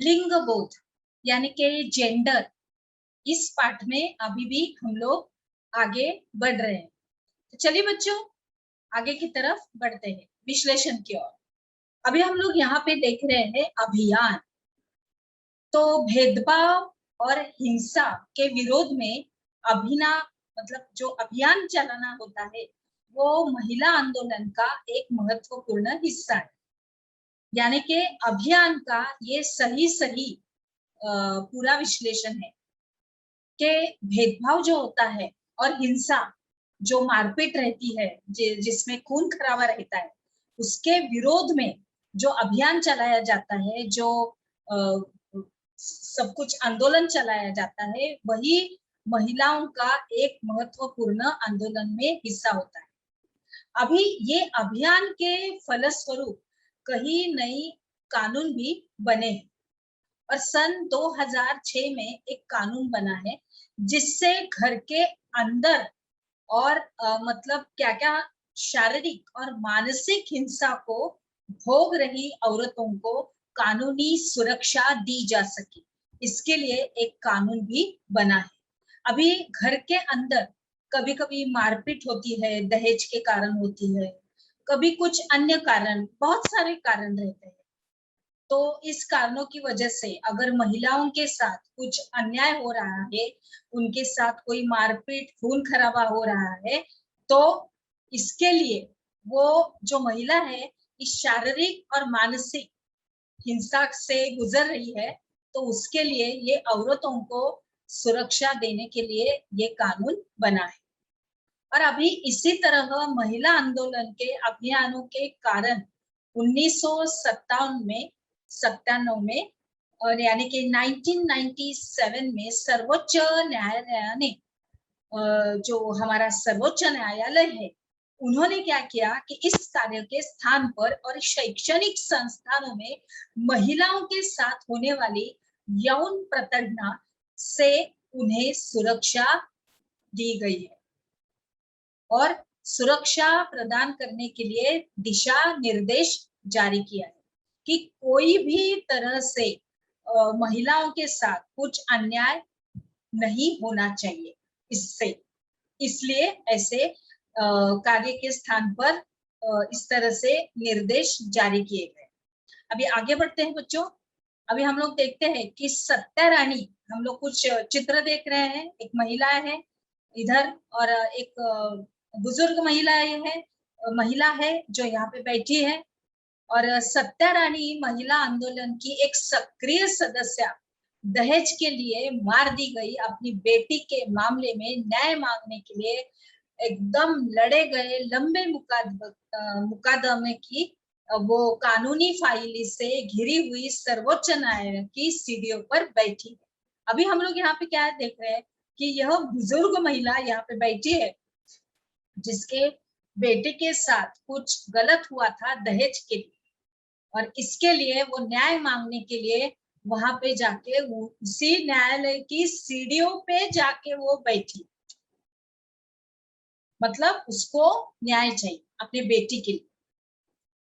लिंग बोध यानी कि जेंडर, इस पाठ में अभी भी हम लोग आगे बढ़ रहे हैं। तो चलिए बच्चों, आगे की तरफ बढ़ते हैं विश्लेषण की ओर। अभी हम लोग यहाँ पे देख रहे हैं अभियान। तो भेदभाव और हिंसा के विरोध में अभिना मतलब जो अभियान चलाना होता है वो महिला आंदोलन का एक महत्वपूर्ण हिस्सा है। यानी कि अभियान का ये सही पूरा विश्लेषण है कि भेदभाव जो होता है और हिंसा जो मारपीट रहती है, जिसमें खून खराबा रहता है, उसके विरोध में जो अभियान चलाया जाता है, जो सब कुछ आंदोलन चलाया जाता है, वही महिलाओं का एक महत्वपूर्ण आंदोलन में हिस्सा होता है। अभी ये अभियान के फलस्वरूप कई नई कानून भी बने हैं और सन 2006 में एक कानून बना है जिससे घर के अंदर और मतलब क्या-क्या शारीरिक और मानसिक हिंसा को भोग रही औरतों को कानूनी सुरक्षा दी जा सके। इसके लिए एक कानून भी बना है। अभी घर के अंदर कभी-कभी मारपीट होती है, दहेज के कारण होती है, कभी कुछ अन्य कारण, बहुत सारे कारण रहते हैं। तो इस कारणों की वजह से अगर महिलाओं के साथ कुछ अन्याय हो रहा है, उनके साथ कोई मारपीट, खून-खराबा हो रहा है, तो इसके लिए वो जो महिला है, इस शारीरिक और मानसिक हिंसा से गुजर रही है, तो उसके लिए ये औरतों को सुरक्षा देने के लिए ये कानून बना है। और अभी इसी तरह महिला आंदोलन के अभियानों के कारण 1997 में और यानी कि 1997 में सर्वोच्च न्यायालय ने जो हमारा सर्वोच्च न्यायालय है, उन्होंने क्या किया कि इस कार्य के स्थान पर और शैक्षणिक संस्थानों में महिलाओं के साथ होने वाली यौन प्रताड़ना से उन्हें सुरक्षा दी गई है और सुरक्षा प्रदान करने के लिए दिशा निर्देश जारी किया है कि कोई भी तरह से महिलाओं के साथ कुछ अन्याय नहीं होना चाहिए इससे। इसलिए ऐसे कार्य के स्थान पर इस तरह से निर्देश जारी किए गए। अभी आगे बढ़ते हैं बच्चों। अभी हम लोग देखते हैं कि सत्या रानी, हम लोग कुछ चित्र देख रहे हैं। एक महिला है इधर और एक बुजुर्ग महिला है जो यहाँ पे बैठी है और सत्या रानी महिला आंदोलन की एक सक्रिय सदस्य दहेज के लिए मार दी गई। अपनी बेटी के मामले में न्याय मांगने के लिए एकदम लड़े गए लंबे मुकदमे की वो कानूनी फाइल से घिरी हुई सर्वोच्च न्यायालय की सीढ़ियों पर बैठी है। अभी हम लोग यहाँ पे क्या देख रहे हैं कि यह बुजुर्ग महिला यहाँ पे बैठी है जिसके बेटे के साथ कुछ गलत हुआ था दहेज के लिए और इसके लिए वो न्याय मांगने के लिए वहां पे जाके उसी न्यायालय की सीढ़ियों पे जाके वो बैठी। मतलब उसको न्याय चाहिए अपनी बेटी के लिए।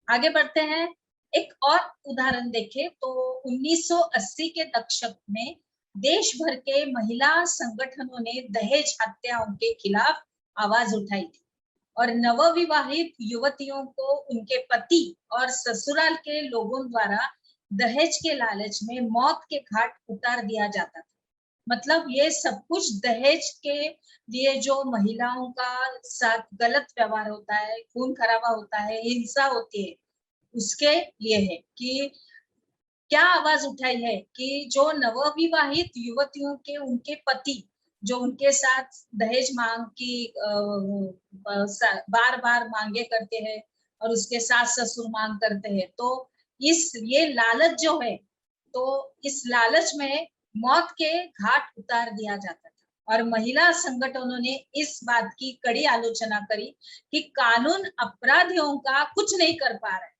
आगे बढ़ते हैं। एक और उदाहरण देखें तो 1980 के दशक में देश भर के महिला संगठनों ने दहेज हत्याओं के खिलाफ आवाज उठाई थी और नवविवाहित युवतियों को उनके पति और ससुराल के लोगों द्वारा दहेज के लालच में मौत के घाट उतार दिया जाता था। मतलब ये सब कुछ दहेज के लिए जो महिलाओं का साथ गलत व्यवहार होता है, खून खराबा होता है, हिंसा होती है, उसके लिए है कि क्या आवाज उठाई है कि जो नवविवाहित युवतियों के उनके पति जो उनके साथ दहेज मांग की बार-बार मांगे करते हैं और उसके सास ससुर मांग करते हैं, तो ये लालच जो है, तो इस लालच में मौत के घाट उतार दिया जाता था और महिला संगठनों ने इस बात की कड़ी आलोचना करी कि कानून अपराधियों का कुछ नहीं कर पा रहा है।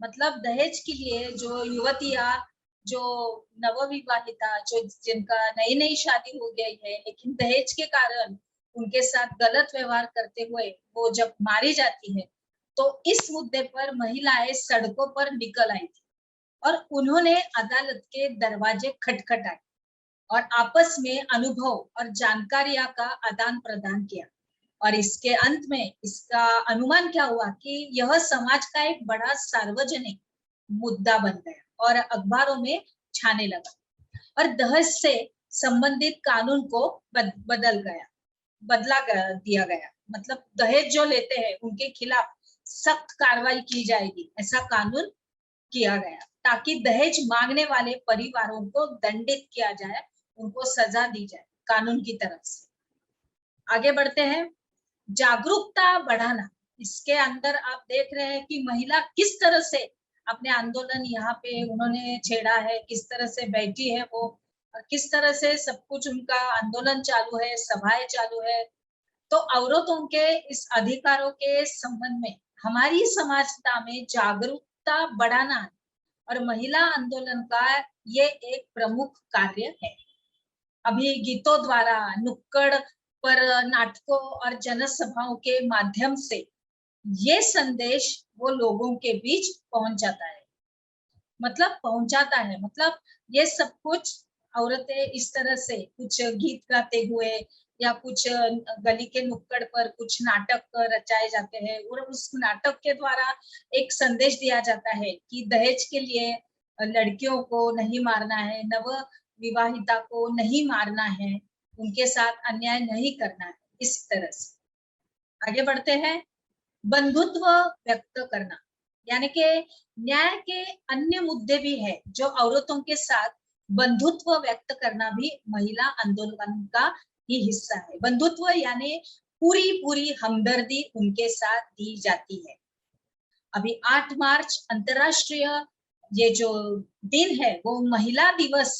मतलब दहेज के लिए जो युवतियां जो नवविवाहिता जो जिनका नई शादी हो गई है लेकिन दहेज के कारण उनके साथ गलत व्यवहार करते हुए वो जब मारी जाती है तो इस मुद्दे पर महिलाएं सड़कों पर निकल आई थी और उन्होंने अदालत के दरवाजे खटखटाए और आपस में अनुभव और जानकारियां का आदान प्रदान किया। और इसके अंत में इसका अनुमान क्या हुआ कि यह समाज का एक बड़ा सार्वजनिक मुद्दा बन गया और अखबारों में छाने लगा और दहेज से संबंधित कानून को बदला दिया गया। मतलब दहेज जो लेते हैं उनके खिलाफ सख्त कार्रवाई की जाएगी, ऐसा कानून किया गया ताकि दहेज मांगने वाले परिवारों को दंडित किया जाए, उनको सजा दी जाए कानून की तरफ से। आगे बढ़ते हैं, जागरूकता बढ़ाना। इसके अंदर आप देख रहे हैं कि महिला किस तरह से अपने आंदोलन यहाँ पे उन्होंने छेड़ा है, किस तरह से बैठी है वो, किस तरह से सब कुछ उनका आंदोलन चालू है, सभाएं चालू है। तो औरतों के इस अधिकारों के संबंध में हमारी समाजता में जागरूकता बढ़ाना और महिला आंदोलन का ये एक प्रमुख कार्य है। अभी गीतों द्वारा, नुक्कड़ पर नाटकों और जनसभाओं के माध्यम से ये संदेश वो लोगों के बीच पहुंच जाता है, मतलब ये सब कुछ औरतें इस तरह से कुछ गीत गाते हुए या कुछ गली के नुक्कड़ पर कुछ नाटक रचाए जाते हैं और उस नाटक के द्वारा एक संदेश दिया जाता है कि दहेज के लिए लड़कियों को नहीं मारना है, नव विवाहिता को नहीं मारना है, उनके साथ अन्याय नहीं करना है। इस तरह से आगे बढ़ते हैं, बंधुत्व व्यक्त करना, यानी कि न्याय के अन्य मुद्दे भी है जो औरतों के साथ बंधुत्व व्यक्त करना भी महिला आंदोलन का ही हिस्सा है। बंधुत्व यानी पूरी पूरी हमदर्दी उनके साथ दी जाती है। अभी 8 मार्च अंतरराष्ट्रीय ये जो दिन है वो महिला दिवस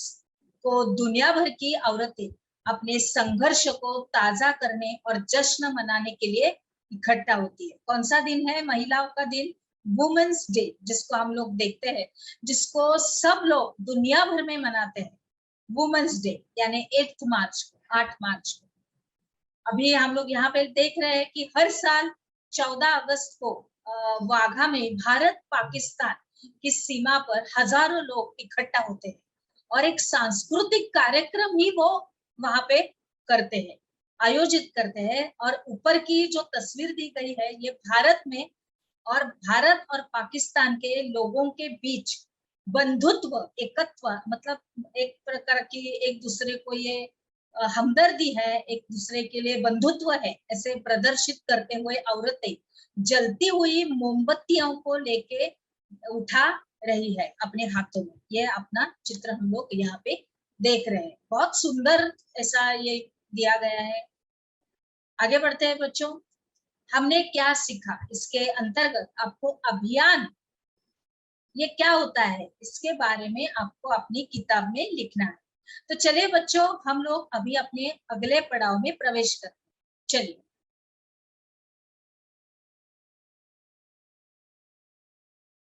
को दुनिया भर की औरतें अपने संघर्ष को ताजा करने और जश्न मनाने के लिए इकट्ठा होती है। कौन सा दिन है महिलाओं का दिन? वुमेन्स डे, जिसको हम लोग देखते हैं, जिसको सब लोग दुनिया भर में मनाते हैं, वुमेन्स डे यानी 8 मार्च को, 8 मार्च को। अभी हम लोग यहाँ पे देख रहे हैं कि हर साल 14 अगस्त को वाघा में भारत पाकिस्तान की सीमा पर हजारों लोग इकट्ठा होते हैं और एक सांस्कृतिक कार्यक्रम ही वो वहां पे करते हैं, आयोजित करते हैं। और ऊपर की जो तस्वीर दी गई है ये भारत में और भारत और पाकिस्तान के लोगों के बीच बंधुत्व, एकत्व, मतलब एक प्रकार की एक दूसरे को ये हमदर्दी है, एक दूसरे के लिए बंधुत्व है, ऐसे प्रदर्शित करते हुए औरतें जलती हुई मोमबत्तियों को लेके उठा रही है अपने हाथों में। ये अपना चित्र हम लोग यहाँ पे देख रहे हैं, बहुत सुंदर ऐसा ये दिया गया है। आगे बढ़ते हैं बच्चों, हमने क्या सीखा इसके अंतर्गत? आपको अभियान ये क्या होता है इसके बारे में आपको अपनी किताब में लिखना है। तो चलिए बच्चों, हम लोग अभी अपने अगले पड़ाव में प्रवेश करते हैं। चलिए।